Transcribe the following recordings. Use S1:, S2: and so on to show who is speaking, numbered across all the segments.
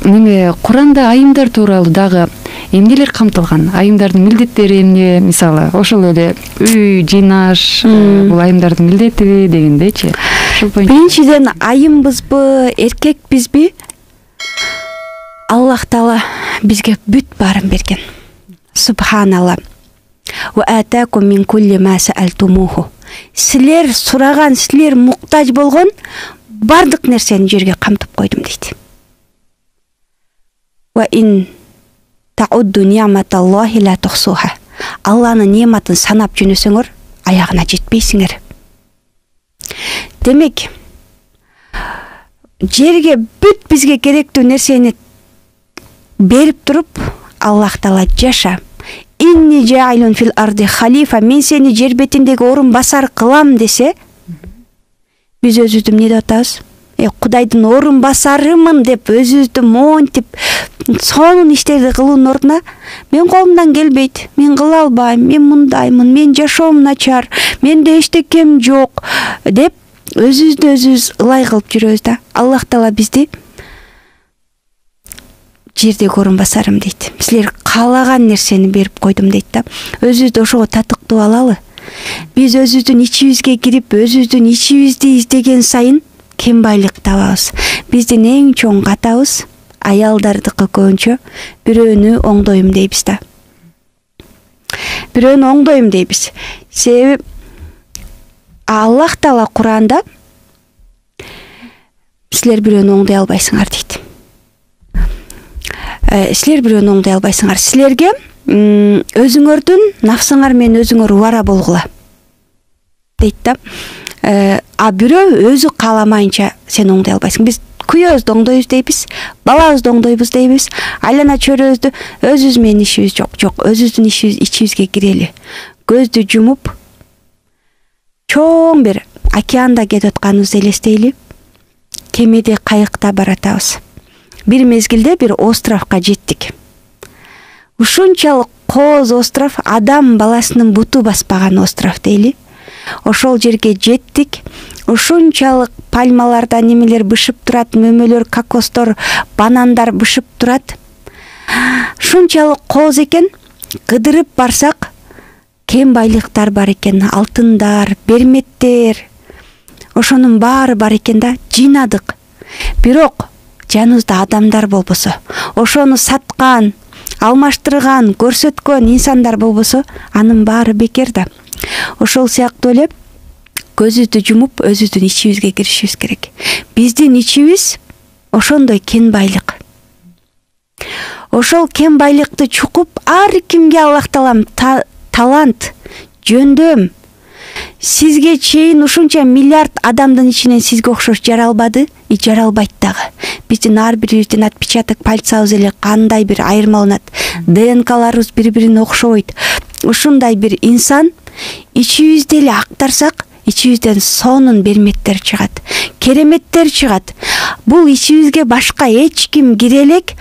S1: неме Куранда айымдар тууралуу дагы эмнелер камтылган? Айымдардын милдеттери эмне? Мисалы, ошол эле үй жыйнаш бул айымдардын милдетиби дегендейчи.
S2: Биринчиден айымбызбы, эркекпизби? Аллах Таала бизге бүт баарын берген. Субханалла. Ва атакум мин кулли ма саалтумуху. Силер сураган, силер муктаж болгон бардык нерсени жерге камтып койдум дейт. Ва ин таудду ни'маталлахи ла тухсуха. Алланын нематын санап жөнөсөңөр, аягына жетпейсиңер. Демек, жерге бүт бизге керектүү нерсени берип туруп, Аллах Таала жаша. Инни жаилун фил арди халифа, мен сени жер бетиндеги орун басар кылам десе, биз өзүбүздү эмне деп атабыз? Кудайдын орун басарымын деп өзүбүздү монтип сонун иштерди кылуунун ордуна мен колумдан келбейт, мен кыла албайм, мен мындаймын, мен жашоом начар, менде эчтекем жок деп өзүбүздү өзүбүз ылай кылып жүрөбүз да. Аллах Таала бизди жердеги орун басарым дейт. Силер каалаган нерсени берип койдум дейт да. Өзүбүздү ошого татыктуу алалы. Биз өзүбүздүн ичибизге кирип, өзүбүздүн ичибизди издеген сайын кем байлык табабыз. Биздин эң чоң катабыз аялдардыкы көбүнчө бирөөнү оңдойм дейбиз да. Бирөөнү оңдойм дейбиз. Себеби Аллах Таала Куранда силер бирөөнү оңдой албайсыңар дейт. Силер бирөөнү оңдой албайсыңар. Силерге өзүңөрдүн нафсыңар менен өзүңөр убара болгула дейт да. А бирөө өзү кааламайынча сен оңдой албайсың. Биз күйөөбүздү оңдойбуз дейбиз, балабызды оңдойбуз дейбиз, айлана чөйрөбүздү өзүбүз менен ишибиз жок, өзүбүздүн ичибизге кирели. Көздү жумуп, чоң бир океанда кетип атканыбызды элестейли. Кемеде, кайыкта баратабыз. Бир мезгилде бир островко жеттик. Ушунчалык кооз остров, адам баласынын буту баспаган остров дейли. Ошол жерге жеттик. Ушунчалык пальмалардан немелер бышып турат, мөмөлөр, кокостор, банандар бышып турат. Ушунчалык кооз экен, кыдырып барсак, кем байлыктар бар экен, алтындар, берметтер. Ошонун баары бар экен да, жыйнадык. Бирок жаныбызда адамдар болбосо, ошону саткан, алмаштырган, көрсөткөн инсандар болбосо, анын баары бекер да. Ошол сыяктуу эле көзүбүздү жумуп, өзүбүздүн ичибизге киришибиз керек. Биздин ичибиз ошондой кен байлык. Ошол кен байлыкты чукуп, ар кимге Аллах Таалам талант, жөндөм. Сизге чейин ушунча миллиард адамдын ичинен сизге окшош жаралбады, жаралбайт дагы. Биздин ар бирибиздин отпечаток пальцабыз эле кандай бир айырмаланат. ДНКларыбыз бири-бирине окшобойт. Ушундай бир инсан ичибизде эле актарсак, ичибизден сонун берметтер чыгат, кереметтер чыгат. Бул ичибизге башка эч ким кире элек,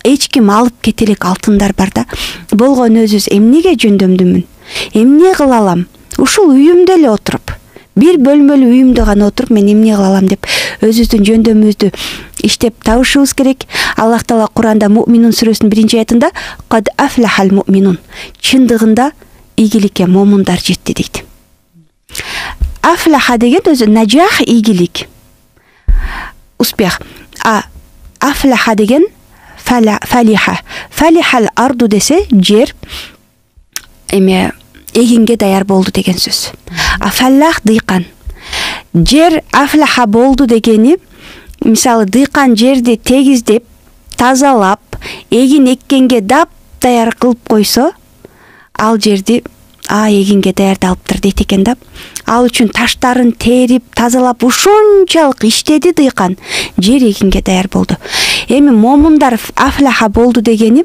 S2: эч ким алып кете элек алтындар бар да. Болгон өзүбүз эмнеге жөндөмдүмүн? Эмне кыла алам? Ушул үйүмдө эле отуруп, бир бөлмөлүү үйүмдө гана отуруп мен эмне кыла алам деп өзүбүздүн жөндөмүбүздү иштеп табышыбыз керек. Аллах Таала Куранда Муъминун сүрөсүнүн 1-аятында "Кад афлахал муъминун" чындыгында ийгиликке момундар жетти дейт. Афлаха деген өзү наджах ийгилик, успех. А афлаха деген фалиха. Фалихал арду десе жер эгинге даяр болду деген сөз. А фаллах дыйкан. Жер афлаха болду дегени, мисалы дыйкан жерди тегиздеп, тазалап, эгин эккенге дап даяр кылып койсо, ал жерди эгинге даярдалыптыр дейт экен да. Ал үчүн таштарын терип, тазалап ушунчалык иштеди дыйкан, жер эгинге даяр болду. Эми момундар афлаха болду дегени,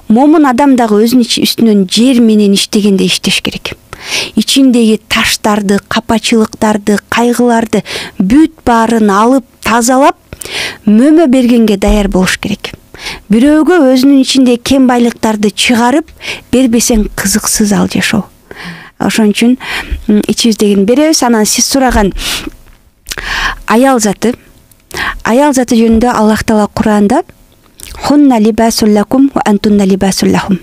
S2: момун адам дагы өзүнүн үстүнөн жер менен иштегенде иштеш керек. Ичиндеги таштарды, капачылыктарды, кайгыларды бүт баарын алып, тазалап, мөмө бергенге даяр болуш керек. Бирөөгө өзүнүн ичинде кен байлыктарды чыгарып бербесең кызыксыз ал жашоо. Ошон үчүн ичибиздегини беребиз. Анан сиз сураган аял заты жөнүндө Аллах Таала Куранда хунна либасул лакум ва антунна либасул лахум.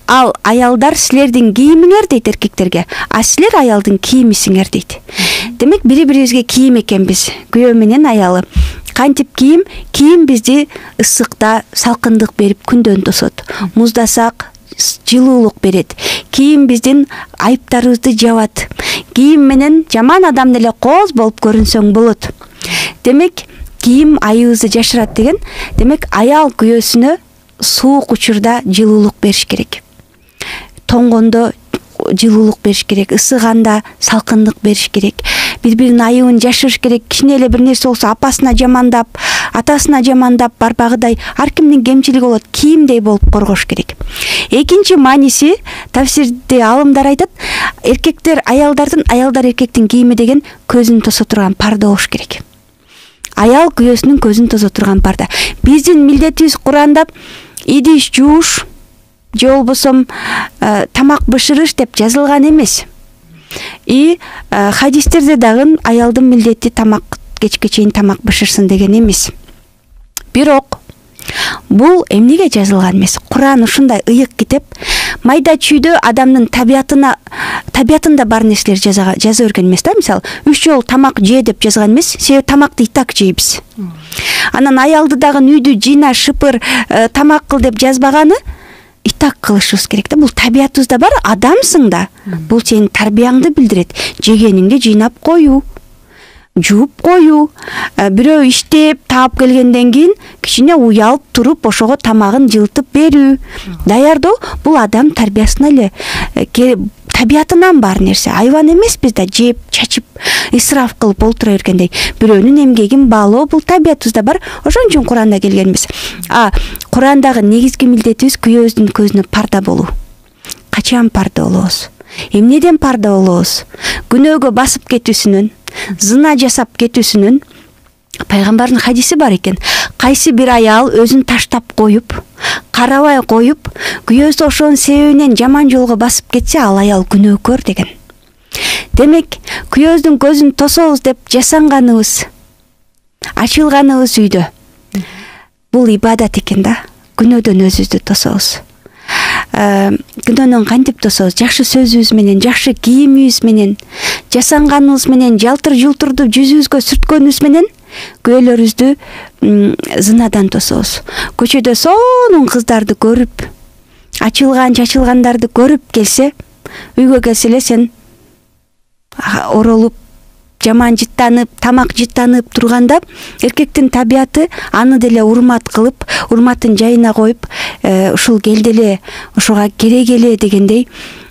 S2: Ал аялдар силердин кийимиңер дейт эркектерге, а силер аялдын кийимисиңер дейт. Демек бири-бирибизге кийим экенбиз, күйөө менен аялы. Кантип кийим бизди ысыкта салкындык берип күндөн тосот. Муздасак жылуулук берет. Кийим биздин айыптарыбызды жабат. Кийим менен жаман адам деле кооз болуп көрүнсөң болот. Демек кийим айыбызды жашырат деген, демек аял күйөөсүнө суук учурда жылуулук бериш керек. Тоңгондо жылуулук бериш керек, ысыганда салкындык бериш керек. Бири-биринин айыбын жашырыш керек. Кичине эле бир нерсе болсо апасына жамандап, атасына жамандап барбагыдай ар кимдин кемчилиги болот, кийимдей болуп коргош керек. Экинчи мааниси, тафсирде алымдар айтат, аялдар эркектин кийими деген көзүн тосо турган парда болуш керек. Аял күйөөсүнүн көзүн тосо турган парда. Биздин милдетибиз Куранда идиш жууш же болбосо тамак бышырыш деп жазылган эмес. Хадистерде дагы аялдын милдети кечке чейин тамак бышырсын деген эмес. Бирок бул эмнеге жазылган эмес? Куран ушундай ыйык китеп, майда чүйдө адамдын табиятында бар нерселер жаза берген эмес да. Мисалы, 3 жолу тамак же деп жазган эмес, себеби тамакты и так жейбиз. Анан аялды дагы үйдү жыйна, шыпыр, тамак кыл деп жазбаганы и так кылышыбыз керек да. Бул табиятыбызда бар, адамсың да. Бул сенин тарбияңды билдирет. Жегениңди жыйнап коюу, жууп коюу, бирөө иштеп таап келгенден кийин кичине уялып туруп ошого тамагын жылытып берүү, даярдоо, бул адам тарбиясына эле табиятынан бар нерсе. Айван эмеспиз да, жеп, чачып, исраф кылып олтура бергендей. Бирөөнүн эмгегин баалоо, бул табиятыбызда бар. Ошон үчүн Куранда келген эмес. Курандагы негизги милдетибиз күйөөбүздүн көзүнө парда болуу. Качан парда болобуз? Эмнеден парда болобуз? Күнөөгө басып кетүүсүнөн, зына жасап кетүүсүнөн пайгамбардын хадиси бар экен. Кайсы бир аял өзүн таштап коюп, карабай коюп, күйөөсү ошонун себебинен жаман жолго басып кетсе, ал аял күнөөкөр деген. Демек, күйөөбүздүн көзүн тособуз деп жасанганыбыз, ачылганыбыз үйдө. Бул ибадат экен да. Күнөөдөн өзүбүздү тособуз. Күнөөнөн кантип тособуз? Жакшы сөзүбүз менен, жакшы кийимибиз менен, жасанганыбыз менен, жалтыр жултурду жүзүбүзгө сүрткөнүбүз менен күйөөлөрүбүздү зынадан тособуз. Көчөдө сонун кыздарды көрүп, ачылган, чачылгандарды көрүп келсе, үйгө келсе эле сен оролуп, жаман жыттанып, тамак жыттанып турганда, эркектин табияты аны деле урмат кылып, урматын жайына коюп, ушул келди эле, ошого керек эле дегендей,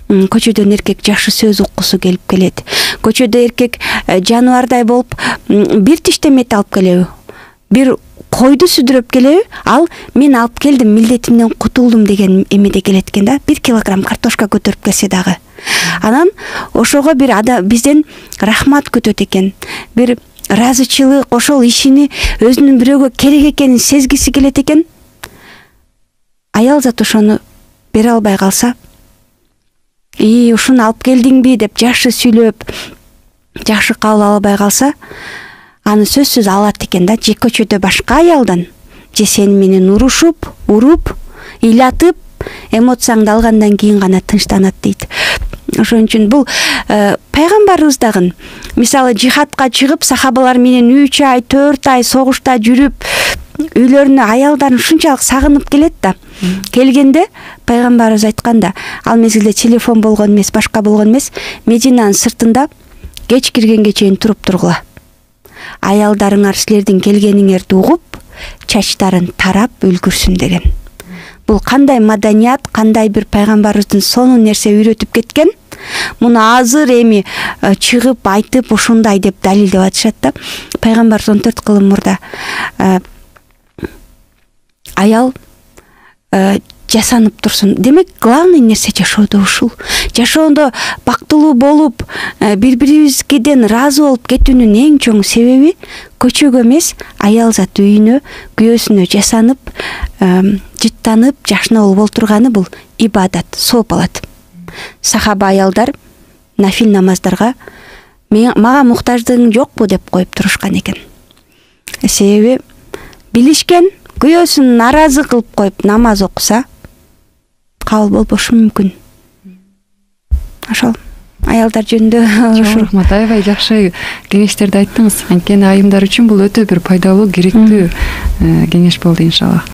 S2: көчөдөн эркек жакшы сөз уккусу келип келет. Көчөдө эркек жаныбардай болуп, бир тиштемет алып келеби, бир койду сүдүрөп келеби, ал мен алып келдим, милдетимден кутулдум деген эмеде келет экен да. 1 килограмм картошка көтөрүп келсе дагы. Анан ошого бир бизден рахмат күтөт экен. Бир ыраазычылык, ошол ишини өзүнүн бирөөгө керек экенин сезгиси келет экен. Аял зат ошону бере албай калса, ушуну алып келдиңби деп жакшы сүйлөп, жакшы кабыл албай калса, аны сөзсүз алат экен да. Же көчөдө башка аялдан, же сени менен уруп, ыйлатып, эмоцияңды алгандан кийин гана тынчтанат дейт. Ошон үчүн бул пайгамбарыбыз дагы, мисалы, жихадка чыгып, сахабалар менен 3 ай, 4 ай согушта жүрүп, үйлөрүнө аялдарын ушунчалык сагынып келет да. Келгенде пайгамбарыбыз айтканда, ал мезгилде телефон болгон эмес, башка болгон эмес, Мединанын сыртында кеч киргенге чейин туруп тургула. Аялдарыңар силердин келгениңерди угуп, чачтарын тарап үлгүрсүн деген. Бул кандай маданият, кандай бир пайгамбарыбыздын сонун нерсе үйрөтүп кеткен. Муну азыр эми чыгып айтып ушундай деп далилдеп атышат да. Пайгамбарыбыз 14 кылым мурда аял жасанып турсун. Демек, главный нерсе жашоодо ушул. Жашоодо бактылуу болуп, бири-бирибизден ыраазы болуп кетүүнүн эң чоң себеби көчөгө эмес, аял зат үйүнө, күйөөсүнө жасанып, жыттанып, жакшына болуп олтурганы бул ибадат, сооп алат. Сахаба аялдар нафил намаздарга мага муктаждыгың жокпу деп коюп турушкан экен. Себеби билишкен күйөөсүн нааразы кылып коюп намаз окуса кабыл болбошу мүмкүн. Ошол аялдар жөнүндө
S1: Чоң рахмат, аябай жакшы кеңештерди айттыңыз. Анткени айымдар үчүн бул өтө бир пайдалуу, керектүү кеңеш болду иншалла.